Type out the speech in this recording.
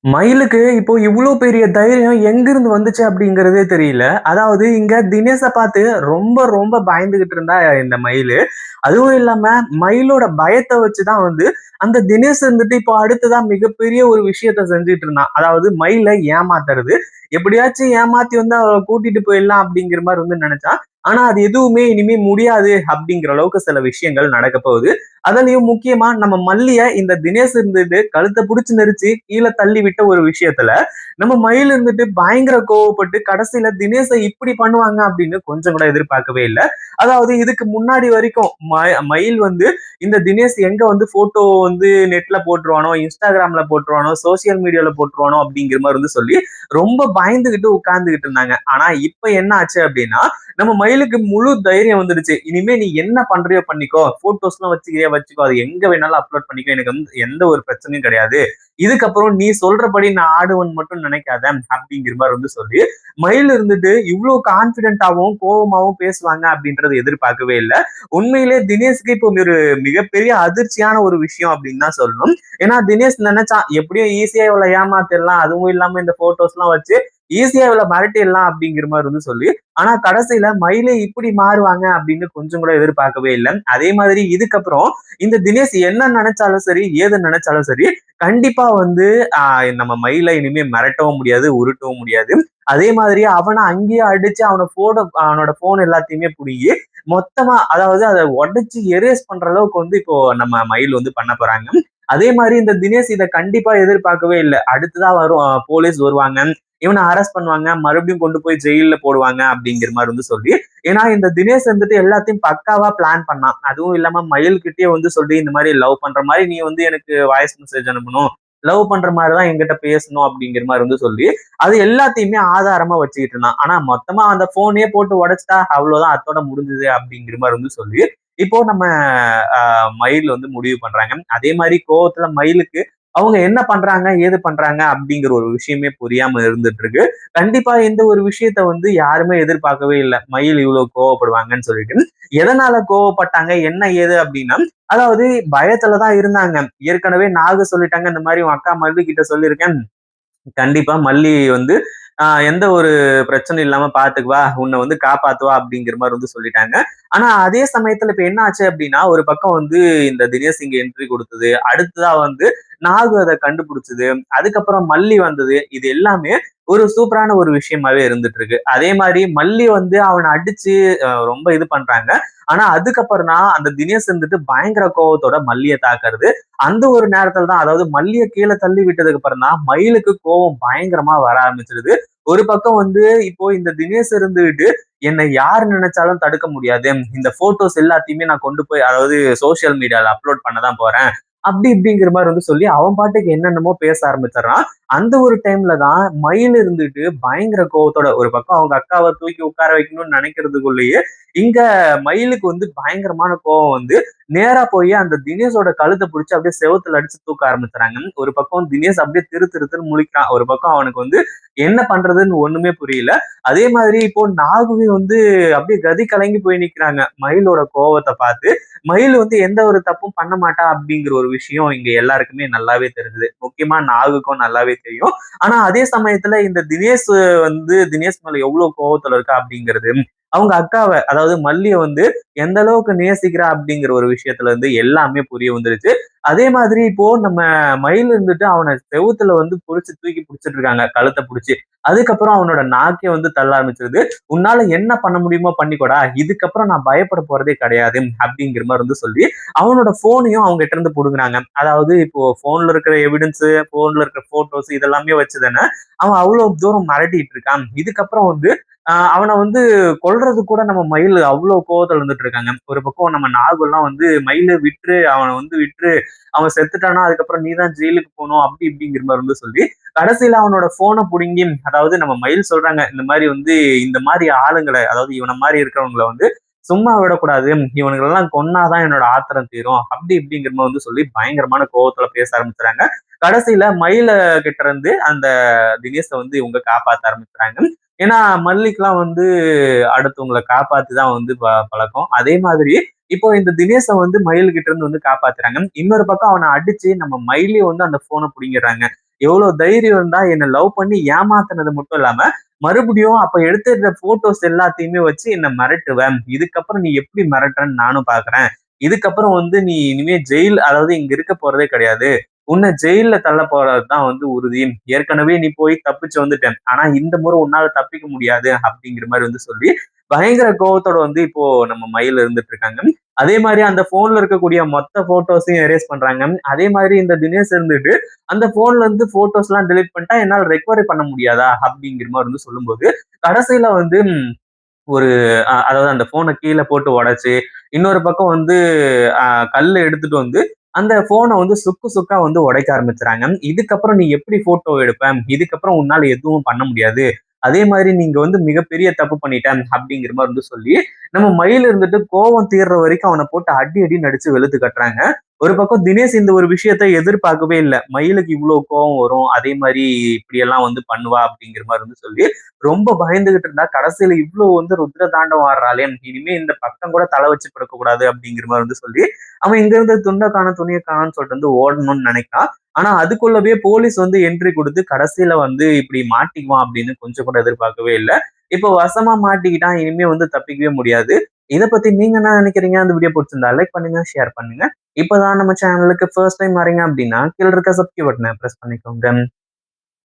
மயிலுக்கு இப்போ இவ்ளோ பெரிய தைரியம் எங்கிருந்து வந்துச்சு அப்படிங்கிறதே தெரியல. அதாவது இங்க தினேஷ பார்த்து ரொம்ப ரொம்ப பயந்துகிட்டு இருந்தா இந்த மயிலு. அதுவும் இல்லாம மயிலோட பயத்த வச்சு தான் வந்து அந்த தினேஷ் இருந்துட்டு இப்போ அடுத்ததா மிகப்பெரிய ஒரு விஷயத்த செஞ்சுட்டு இருந்தான். அதாவது மயில ஏமாத்துறது. எப்படியாச்சும் ஏமாத்தி வந்து அவள கூட்டிட்டு போயிடலாம் அப்படிங்கிற மாரி வந்து நெனச்சான். ஆனா அது எதுவுமே இனிமே முடியாது அப்படிங்கிற அளவுக்கு சில விஷயங்கள் நடக்க போகுது. அதுலயும் முக்கியமா நம்ம மல்லிய இந்த தினேஷ் இருந்துட்டு கழுத்த புடிச்சு நெரிச்சு கீழ தள்ளி விட்ட ஒரு விஷயத்துல, நம்ம மயில் இருந்துட்டு பயங்கர கோவப்பட்டு கடைசியில தினேஷ இப்படி பண்ணுவாங்க அப்படின்னு கொஞ்சம் கூட எதிர்பார்க்கவே இல்ல. அதாவது இதுக்கு முன்னாடி வரைக்கும் மயில் வந்து இந்த தினேஷ் எங்க வந்து ஃபோட்டோ வந்து நெட்ல போட்டுருவானோ, இன்ஸ்டாகிராம்ல போட்டுருவானோ, சோசியல் மீடியால போட்டுருவானோ அப்படிங்கிற மாரி வந்து சொல்லி ரொம்ப பயந்துகிட்டு உட்கார்ந்துகிட்டு இருந்தாங்க. ஆனா இப்ப என்ன ஆச்சு அப்படின்னா, நம்ம மயிலுக்கு முழு தைரியம் வந்துடுச்சு. இனிமே நீ என்ன பண்றியோ பண்ணிக்கோ. ஃபோட்டோஸ்லாம் வச்சுக்கிறியா வச்சுக்கோ. அது எங்க வேணாலும் அப்லோட் பண்ணிக்கோ. எனக்கு வந்து எந்த ஒரு பிரச்சனையும் கிடையாது. இதுக்கப்புறம் நீ சொல்றபடி நான் ஆடுவேன்னு மட்டும் நினைக்காத அப்படிங்கிற மாரி வந்து சொல்லி, மயில் இருந்துட்டு இவ்ளோ கான்ஃபிடென்ட்டாவும், கோவமாவும் பேசுவாங்க அப்படின்றத எதிர்பார்க்கவே இல்ல. உண்மையிலே தினேஷ்க்கு இப்போ ஒரு மிகப்பெரிய அதிர்ச்சியான ஒரு விஷயம் அப்படின்னு தான் சொல்லணும். ஏன்னா தினேஷ் நினைச்சான் எப்படியும் ஈஸியா இவள ஏமாத்திடலாம். அதுவும் இல்லாம இந்த ஃபோட்டோஸ்லாம் வச்சு ஈஸியா இவள மிரட்டிடலாம் அப்படிங்கிற மாரி வந்து சொல்லி, ஆனா கடைசியில மயிலே இப்படி மாறுவாங்க அப்படின்னு கொஞ்சம் கூட எதிர்பார்க்கவே இல்ல. அதே மாதிரி இதுக்கப்புறம் இந்த தினேஷ் என்ன நினைச்சாலும் சரி, ஏது நினைச்சாலும் சரி, கண்டிப்பா வந்து நம்ம மயில இனிமே மிரட்டவும் முடியாது, உருட்டவும் முடியாது. அதே மாதிரி அவன அங்கேயே அடிச்சு அவனோட போன் எல்லாத்தையுமே புடுங்கி மொத்தமா அதாவது அத உடைச்சு எரேஸ் பண்ற அளவுக்கு வந்து இப்போ நம்ம மயில் வந்து பண்ண போறாங்க. அதே மாதிரி இந்த தினேஷ் இத கண்டிப்பா எதிர்பார்க்கவே இல்ல. அடுத்ததா வரும் போலீஸ் வருவாங்க. இவனை அரெஸ்ட் பண்ணுவாங்க. மறுபடியும் கொண்டு போய் ஜெயில்ல போடுவாங்க அப்படிங்கிற மாரி வந்து சொல்லி, ஏன்னா இந்த தினேஷ் வந்துட்டு எல்லாத்தையும் பக்காவா பிளான் பண்ணான். அதுவும் இல்லாம மயில் கிட்டயே வந்து சொல்லி இந்த மாரி லவ் பண்ற மாரி நீ வந்து எனக்கு வாய்ஸ் மெசேஜ் அனுப்பணும். லவ் பண்ற மாரி தான் என்கிட்ட பேசணும் அப்படிங்கிற மாரி வந்து சொல்லி, அது எல்லாத்தையுமே ஆதாரமா வச்சுக்கிட்டு இருந்தான். ஆனா மொத்தமா அந்த போனயே போட்டு உடைச்சுட்டா அவ்வளவுதான் அத்தோட முடிஞ்சது அப்படிங்கிற மாரி வந்து சொல்லி, இப்போ நம்ம மயில் வந்து முடிவு பண்றாங்க. அதே மாரி கோவத்துல மயிலுக்கு அவங்க என்ன பண்றாங்க, ஏது பண்றாங்க அப்படிங்கிற ஒரு விஷயமே புரியாம இருந்துட்டு இருக்கு. கண்டிப்பா இந்த ஒரு விஷயத்த வந்து யாருமே எதிர்பார்க்கவே இல்ல. மயில் இவ்வளவு கோவப்படுவாங்கன்னு சொல்லிட்டு. எதனால கோவப்பட்டாங்க, என்ன ஏது அப்படின்னா, அதாவது பயத்துல தான் இருந்தாங்க. ஏற்கனவே நாகு சொல்லிட்டாங்க, இந்த மாரி உன் அக்கா மல்லி கிட்ட சொல்லியிருக்கேன். கண்டிப்பா மல்லி வந்து எந்த ஒரு பிரச்சனையும் இல்லாம பாத்துக்குவா, உன்னை வந்து காப்பாத்துவா அப்படிங்கிற மாரி வந்து சொல்லிட்டாங்க. ஆனா அதே சமயத்துல இப்ப என்ன ஆச்சு அப்படின்னா, ஒரு பக்கம் வந்து இந்த தினேஷ் இங்க என்ட்ரி குடுத்தது. அடுத்ததா வந்து நாகு அத கண்டுபிடிச்சது. அதுக்கப்புறம் மல்லி வந்தது. இது எல்லாமே ஒரு சூப்பரான ஒரு விஷயமாவே இருந்துட்டு இருக்கு. அதே மாரி மல்லி வந்து அவன அடிச்சு ரொம்ப இது பண்றாங்க. ஆனா அதுக்கப்புறம் தான் அந்த தினேஷ் இருந்துட்டு பயங்கர கோவத்தோட மல்லிய தாக்குறது. அந்த ஒரு நேரத்துல தான் அதாவது மல்லிய கீழ தள்ளி விட்டதுக்கு அப்புறம் தான் மயிலுக்கு கோவம் பயங்கரமா வர ஆரம்பிச்சிருது. ஒரு பக்கம் வந்து இப்போ இந்த தினேஷ் இருந்துகிட்டு என்னை யார் நினைச்சாலும் தடுக்க முடியாது. இந்த போட்டோஸ் எல்லாத்தையுமே நான் கொண்டு போய் அதாவது சோசியல் மீடியால அப்லோட் பண்ண தான் போறேன். அப்படி இப்படிங்கிற மாதிரி வந்து சொல்லி அவன் பாட்டுக்கு என்னென்னமோ பேச ஆரம்பிச்சிடறான். அந்த ஒரு டைம்ல தான் மயில் இருந்துட்டு பயங்கர கோவத்தோட ஒரு பக்கம் அவங்க அக்காவை தூக்கி உட்கார வைக்கணும்னு நினைக்கிறதுக்குள்ளேயே இங்க மயிலுக்கு வந்து பயங்கரமான கோவம் வந்து நேரா போய் அந்த தினேஷோட கழுத்தை பிடிச்சு அப்படியே செவுத்துல அடிச்சு தூக்க ஆரம்பிச்சுறாங்க. ஒரு பக்கம் தினேஷ் அப்படியே திரு திருன்னு முழிக்கிறான். ஒரு பக்கம் அவனுக்கு வந்து என்ன பண்றதுன்னு ஒண்ணுமே புரியல. அதே மாதிரி இப்போ நாகுவே வந்து அப்படியே கதி கலங்கி போய் நிக்கிறாங்க மயிலோட கோவத்தை பார்த்து. மயில் வந்து எந்த ஒரு தப்பும் பண்ண மாட்டா அப்படிங்கிற ஒரு விஷயம் இங்க எல்லாருக்குமே நல்லாவே தெரிஞ்சது. முக்கியமா நாகுக்கும் நல்லாவே தெரியும். ஆனா அதே சமயத்துல இந்த தினேஷ் வந்து தினேஷ் மேல எவ்வளவு கோவத்துல இருக்கா அப்படிங்கிறது, அவங்க அக்காவை அதாவது மல்லிய வந்து எந்த அளவுக்கு நேசிக்கிறா அப்படிங்கிற ஒரு விஷயத்துல இருந்து எல்லாமே புரிய வந்துருச்சு. அதே மாதிரி இப்போ நம்ம மயில் இருந்துட்டு அவனை செவுத்துல வந்து தூக்கி பிடிச்சிட்டு இருக்காங்க கழுத்தை பிடிச்சு. அதுக்கப்புறம் அவனோட நாக்கே வந்து தள்ள ஆரம்பிச்சிருது. உன்னால என்ன பண்ண முடியுமோ பண்ணிக்கோடா, இதுக்கப்புறம் நான் பயப்பட போறதே கிடையாது அப்படிங்கிற மாதிரி வந்து சொல்லி அவனோட போனையும் அவங்க கிட்ட இருந்து புடுங்குறாங்க. அதாவது இப்போ போன்ல இருக்கிற எவிடன்ஸ், போன்ல இருக்கிற போட்டோஸ் இதெல்லாமே வச்சுதானே அவன் அவ்வளவு தூரம் மிரட்டிட்டு இருக்கான். இதுக்கப்புறம் வந்து அவனை வந்து கொல்றது கூட நம்ம மயில் அவ்வளவு கோவத்துல இருந்துட்டு இருக்காங்க. ஒரு பக்கம் நம்ம நாகெல்லாம் வந்து மயில விட்டுரு, அவனை வந்து விட்டுரு, அவன் செத்துட்டானா அதுக்கப்புறம் நீதான் ஜெயிலுக்கு போகணும் அப்படி இப்படிங்கிற மாதிரி வந்து சொல்லி கடைசியில அவனோட போனை புடுங்கி அதாவது நம்ம மயில் சொல்றாங்க இந்த மாதிரி வந்து இந்த மாதிரி ஆளுங்களை அதாவது இவனை மாதிரி இருக்கிறவங்களை வந்து சும்மா விடக்கூடாது, இவனுங்களெல்லாம் கொன்னாதான் என்னோட ஆத்திரம் தீரும் அப்படி இப்படிங்கிற மாதிரி வந்து சொல்லி பயங்கரமான கோவத்துல பேச ஆரம்பிச்சுறாங்க. கடைசியில மயில கிட்ட இருந்து அந்த தினேஷை வந்து இவங்க காப்பாத்த ஆரம்பிச்சுறாங்க. ஏன்னா மல்லிக்கெல்லாம் வந்து அடுத்தவங்களை காப்பாத்திதான் வந்து பழக்கம். அதே மாதிரி இப்போ இந்த தினேஷ வந்து மயில் கிட்ட இருந்து வந்து காப்பாத்துறாங்க. இன்னொரு பக்கம் அவனை அடிச்சு நம்ம மயிலையும் வந்து அந்த போனை புடிங்கிடுறாங்க. எவ்வளவு தைரியம் இருந்தா என்ன லவ் பண்ணி ஏமாத்துனது மட்டும் இல்லாம மறுபடியும் அப்ப எடுத்திருந்த போட்டோஸ் எல்லாத்தையுமே வச்சு என்ன மிரட்டுவேன். இதுக்கப்புறம் நீ எப்படி மிரட்டுறன்னு நானும் பாக்குறேன். இதுக்கப்புறம் நீ இனிமே ஜெயில், அதாவது இங்க இருக்க போறதே கிடையாது. உன்னை ஜெயில்ல தள்ள போறதுதான் உறுதி. ஏற்கனவே நீ போய் தப்பிச்சு வந்துட்ட. ஆனா இந்த முறை உன்னால தப்பிக்க முடியாது அப்படிங்கிற மாதிரி சொல்லி பயங்கர கோவத்தோட இப்போ நம்ம மயில் இருந்துட்டு இருக்காங்க. அதே மாதிரி அந்த போன்ல இருக்கக்கூடிய மொத்த போட்டோஸையும் எரேஸ் பண்றாங்க. அதே மாதிரி இந்த தினேஷ் இருந்துட்டு அந்த போன்ல இருந்து போட்டோஸ் எல்லாம் டெலிட் பண்ணிட்டா என்னால் ரெக்கவரி பண்ண முடியாதா அப்படிங்கிற மாதிரி சொல்லும்போது கடைசியில ஒரு அதாவது அந்த போனை கீழே போட்டு உடைச்சு, இன்னொரு பக்கம் கல்லு எடுத்துட்டு அந்த போனை சுக்கு சுக்கா உடைக்க ஆரம்பிச்சுறாங்க. இதுக்கப்புறம் நீ எப்படி போட்டோ எடுப்ப? இதுக்கப்புறம் உன்னால எதுவும் பண்ண முடியாது. அதே மாதிரி நீங்க மிகப்பெரிய தப்பு பண்ணிட்ட அப்படிங்கிற மாதிரி சொல்லி நம்ம மயில் இருந்துட்டு கோவம் தீர்ற வரைக்கும் அவனை போட்டு அடி அடின்னு அடிச்சு வெளுத்து கட்டுறாங்க. ஒரு பக்கம் தினேஷ் இந்த ஒரு விஷயத்த எதிர்பார்க்கவே இல்லை. மயிலுக்கு இவ்வளவு கோவம் வரும், அதே மாதிரி இப்படி எல்லாம் பண்ணுவா அப்படிங்கிற மாதிரி சொல்லி ரொம்ப பயந்துகிட்டு இருந்தா. கடைசியில இவ்வளவு ருத்ர தாண்டவம் ஆடுறாளே, இனிமே இந்த பக்கம் கூட தலை வச்சு படுக்க கூடாது அப்படிங்கிற மாதிரி சொல்லி அவன் இங்க இருந்து துண்டை காணும் துணியை காணும்னு சொல்லிட்டு ஓடணும்னு நினைக்கான். ஆனா அதுக்குள்ளவே போலீஸ் என்ட்ரி கொடுத்து கடைசியில இப்படி மாட்டிக்குவான் அப்படின்னு கொஞ்சம் கூட எதிர்பார்க்கவே இல்லை. இப்போ வசமா மாட்டிக்கிட்டான், இனிமே தப்பிக்கவே முடியாது. இதை பத்தி நீங்க என்ன நினைக்கிறீங்க? அந்த வீடியோ பிடிச்சிருந்தா லைக் பண்ணுங்க, ஷேர் பண்ணுங்க. இப்பதான் நம்ம சேனலுக்கு ஃபர்ஸ்ட் டைம் வரீங்க அப்படின்னா கீழ இருக்க சப்ஸ்கிரைப் பட்டனை பிரஸ் பண்ணிக்கோங்க.